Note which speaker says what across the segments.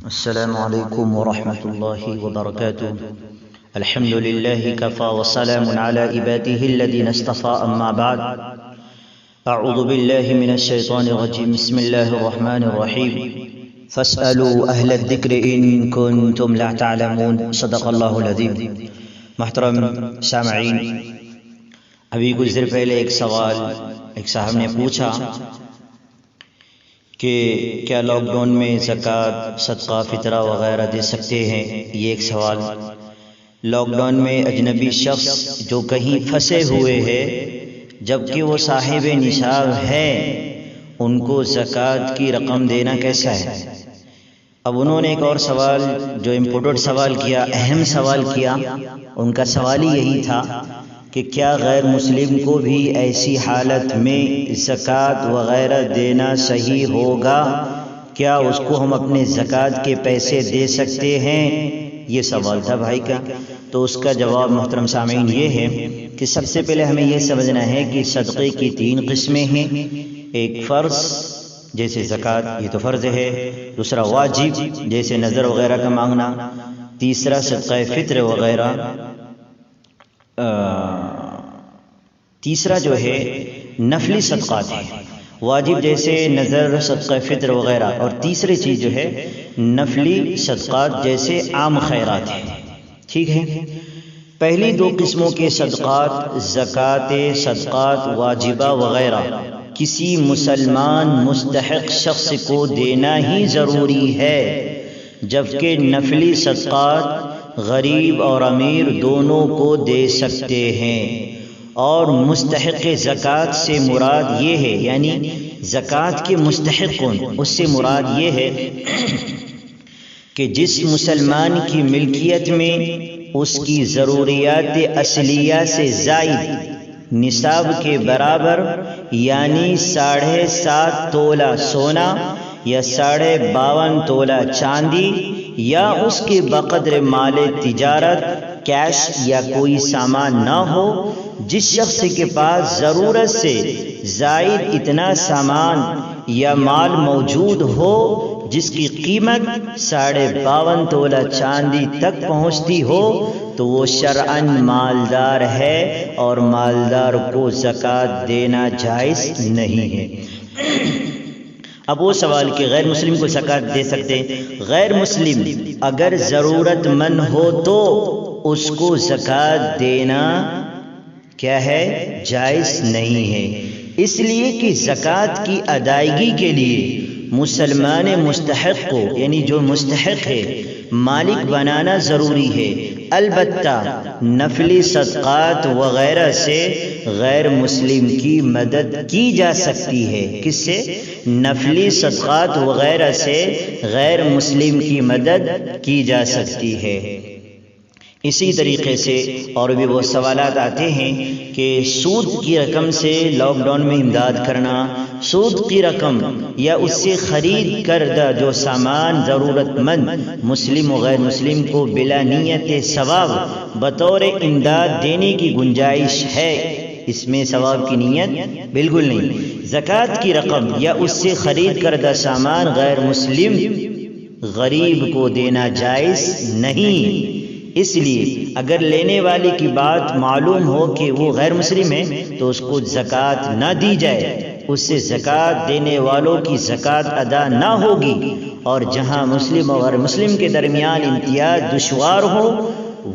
Speaker 1: السلام عليكم ورحمة الله وبركاته. الحمد لله كفى وسلام على عباده الذين اصطفى، أما بعد. أعوذ بالله من الشيطان الرجيم. بسم الله الرحمن الرحيم. فاسألوا أهل الذكر إن كنتم لا تعلمون. صدق الله العظيم. محترم سامعین، ابھی کچھ دیر پہلے ایک سوال ایک صاحب نے پوچھا کہ کیا لاک ڈاؤن میں زکوٰۃ، صدقہ، فطرہ وغیرہ دے سکتے ہیں؟ یہ ایک سوال. لاک ڈاؤن میں اجنبی شخص جو کہیں پھنسے ہوئے ہیں جبکہ وہ صاحب نصاب ہے، ان کو زکوٰۃ کی رقم دینا کیسا ہے؟ اب انہوں نے ایک اور سوال جو امپورٹنٹ سوال کیا، اہم سوال کیا. ان کا سوال ہی یہی تھا کہ کیا غیر مسلم کو بھی ایسی حالت میں زکوٰۃ وغیرہ دینا صحیح ہوگا؟ کیا اس کو ہم اپنے زکوٰۃ کے پیسے دے سکتے ہیں؟ یہ سوال تھا بھائی کا. تو اس کا جواب محترم سامعین یہ ہے کہ سب سے پہلے ہمیں یہ سمجھنا ہے کہ صدقے کی 3 قسمیں ہیں. ایک فرض جیسے زکوٰۃ، یہ تو فرض ہے. دوسرا واجب جیسے نذر وغیرہ کا مانگنا. تیسرا صدقہ فطر وغیرہ. تیسرا جو ہے نفلی صدقات ہے، واجب جیسے نذر، صدقہ فطر وغیرہ. اور تیسری چیز جو ہے نفلی صدقات جیسے عام خیرات ہے. ٹھیک ہے. پہلی 2 قسموں کے صدقات، زکوٰۃ، صدقات واجبہ وغیرہ کسی مسلمان مستحق شخص کو دینا ہی ضروری ہے، جبکہ نفلی صدقات غریب اور امیر دونوں کو دے سکتے ہیں. اور مستحق زکوٰۃ سے مراد یہ ہے، یعنی زکوٰۃ کے مستحق کون، اس سے مراد یہ ہے کہ جس مسلمان کی ملکیت میں اس کی ضروریات اصلیہ سے زائد نصاب کے برابر، یعنی 7.5 تولہ سونا یا 52.5 تولہ چاندی یا اس کے بقدر مال تجارت، کیش یا کوئی سامان نہ ہو. جس شخص کے پاس ضرورت سے زائد اتنا سامان یا مال موجود ہو جس کی قیمت 52.5 تولہ چاندی تک پہنچتی ہو، تو وہ شرعاً مالدار ہے اور مالدار کو زکوٰۃ دینا جائز نہیں ہے. اب وہ سوال کہ غیر مسلم کو زکوٰۃ دے سکتے؟ غیر مسلم اگر ضرورت مند ہو تو اس کو زکوٰۃ دینا کیا ہے؟ جائز نہیں ہے. اس لیے کہ زکوٰۃ کی ادائیگی کے لیے مسلمان مستحق کو، یعنی جو مستحق ہے، مالک بنانا ضروری ہے. البتہ نفلی صدقات وغیرہ سے غیر مسلم کی مدد کی جا سکتی ہے. کس سے؟ نفلی صدقات وغیرہ سے غیر مسلم کی مدد کی جا سکتی ہے. اسی طریقے سے اور بھی وہ سوالات آتے ہیں کہ سود کی رقم سے لاک ڈاؤن میں امداد کرنا، سود کی رقم یا اس سے خرید کردہ جو سامان ضرورت مند مسلم و غیر مسلم کو بلا نیت ثواب بطور امداد دینے کی گنجائش ہے. اس میں ثواب کی نیت بالکل نہیں. زکوٰۃ کی رقم یا اس سے خرید کردہ سامان غیر مسلم غریب کو دینا جائز نہیں. اس لیے اگر لینے والے کی بات معلوم ہو کہ وہ غیر مسلم ہے تو اس کو زکوٰۃ نہ دی جائے. اس سے زکوٰۃ دینے والوں کی زکوٰۃ ادا نہ ہوگی. اور جہاں مسلم اور غیر مسلم کے درمیان امتیاز دشوار ہو،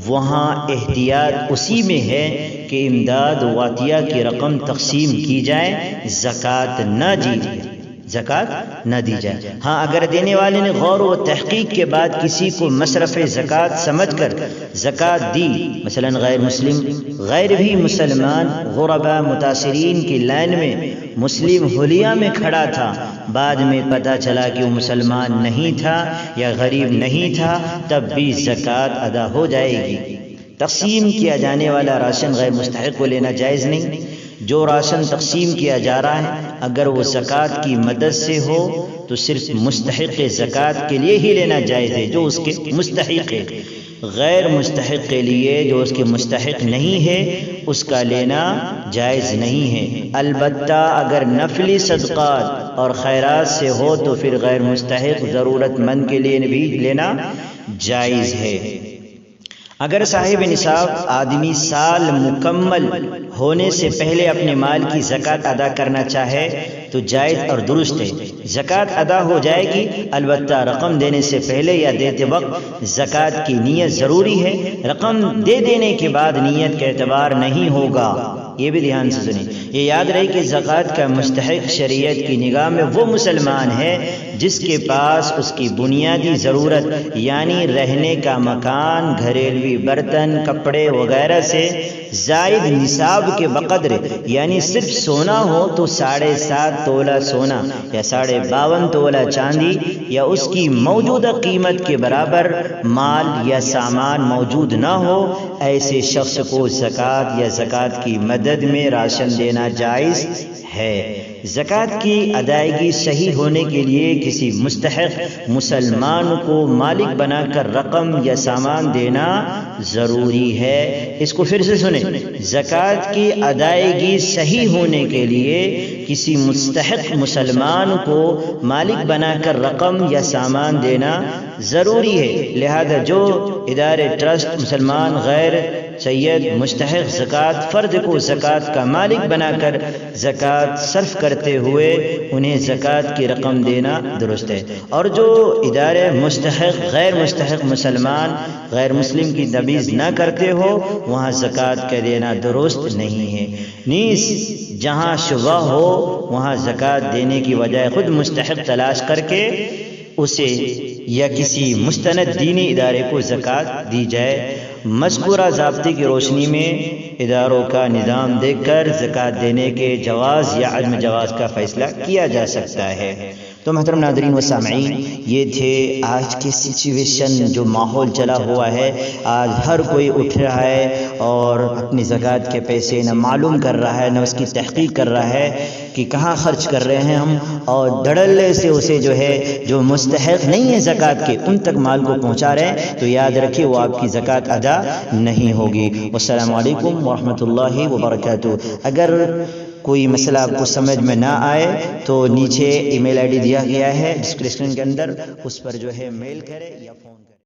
Speaker 1: وہاں احتیاط اسی میں ہے کہ امداد و عطیہ کی رقم تقسیم کی جائے، زکوٰۃ نہ دی جائے، زکوٰۃ نہ دی جائے. ہاں اگر دینے والے نے غور و تحقیق کے بعد کسی کو مصرف زکوٰۃ سمجھ کر زکوٰۃ دی، مثلا غیر مسلم، غیر بھی مسلمان غربا متاثرین کی لائن میں مسلم حلیہ میں کھڑا تھا، بعد میں پتہ چلا کہ وہ مسلمان نہیں تھا یا غریب نہیں تھا، تب بھی زکوٰۃ ادا ہو جائے گی. تقسیم کیا جانے والا راشن غیر مستحق کو لینا جائز نہیں. جو راشن تقسیم کیا جا رہا ہے اگر وہ زکوٰۃ کی مدد سے ہو تو صرف مستحق زکوٰۃ کے لیے ہی لینا جائز ہے، جو اس کے مستحق ہے. غیر مستحق کے لیے جو اس کے مستحق نہیں ہے اس کا لینا جائز نہیں ہے. البتہ اگر نفلی صدقات اور خیرات سے ہو تو پھر غیر مستحق ضرورت مند کے لیے بھی لینا جائز ہے۔ اگر صاحب نصاب آدمی سال مکمل ہونے سے پہلے اپنے مال کی زکوٰۃ ادا کرنا چاہے تو جائز اور درست ہے، زکوٰۃ ادا ہو جائے گی، البتہ رقم دینے سے پہلے یا دیتے وقت زکوٰۃ کی نیت ضروری ہے، رقم دے دینے کے بعد نیت کا اعتبار نہیں ہوگا۔ یہ بھی دھیان سے سنیں، یہ یاد رہے کہ زکوٰۃ کا مستحق شریعت کی نگاہ میں وہ مسلمان ہے جس کے پاس اس کی بنیادی ضرورت یعنی رہنے کا مکان، گھریلوی برتن، کپڑے وغیرہ سے زائد نصاب کے بقدر یعنی صرف سونا ہو تو 7.5 تولہ سونا یا 52.5 تولہ چاندی یا اس کی موجودہ قیمت کے برابر مال یا سامان موجود نہ ہو، ایسے شخص کو زکوٰۃ یا زکوٰۃ کی مدد میں راشن دینا جائز ہے۔ زکوٰۃ کی ادائیگی صحیح ہونے کے لیے کسی مستحق مسلمان کو مالک بنا کر رقم یا سامان دینا ضروری ہے۔ اس کو پھر سے سنیں، زکوٰۃ کی ادائیگی صحیح ہونے کے لیے کسی مستحق مسلمان کو مالک بنا کر رقم یا سامان دینا ضروری ہے، لہذا جو ادارے ٹرسٹ مسلمان غیر سید مستحق زکوٰۃ فرد کو زکوٰۃ کا مالک بنا کر زکوٰۃ صرف کرتے ہوئے انہیں زکوٰۃ کی رقم دینا درست ہے، اور جو ادارے مستحق غیر مستحق مسلمان غیر مسلم کی تمیز نہ کرتے ہو وہاں زکوٰۃ کا دینا درست نہیں ہے۔ نیز جہاں شبہ ہو وہاں زکوٰۃ دینے کی بجائے خود مستحق تلاش کر کے اسے یا کسی مستند دینی ادارے کو زکوٰۃ دی جائے۔ مذکورہ ضابطے کی روشنی میں اداروں کا نظام دیکھ کر زکوٰۃ دینے کے جواز یا عدم جواز کا فیصلہ کیا جا سکتا ہے۔ تو محترم ناظرین و سامعین، یہ تھے آج کی سچویشن، جو ماحول چلا ہوا ہے۔ آج ہر کوئی اٹھ رہا ہے اور اپنی زکوٰۃ کے پیسے نہ معلوم کر رہا ہے نہ اس کی تحقیق کر رہا ہے کہ کہاں خرچ کر رہے ہیں ہم، اور دھڑلے سے اسے جو مستحق نہیں ہے زکوٰۃ کے ان تک مال کو پہنچا رہے ہیں، تو یاد رکھیے وہ آپ کی زکوٰۃ ادا نہیں ہوگی۔ والسلام علیکم ورحمۃ اللہ وبرکاتہ۔ اگر کوئی مسئلہ آپ کو سمجھ میں نہ آئے تو نیچے ای میل آئی ڈی دیا گیا ہے ڈسکرپشن کے اندر، اس پر میل کرے یا فون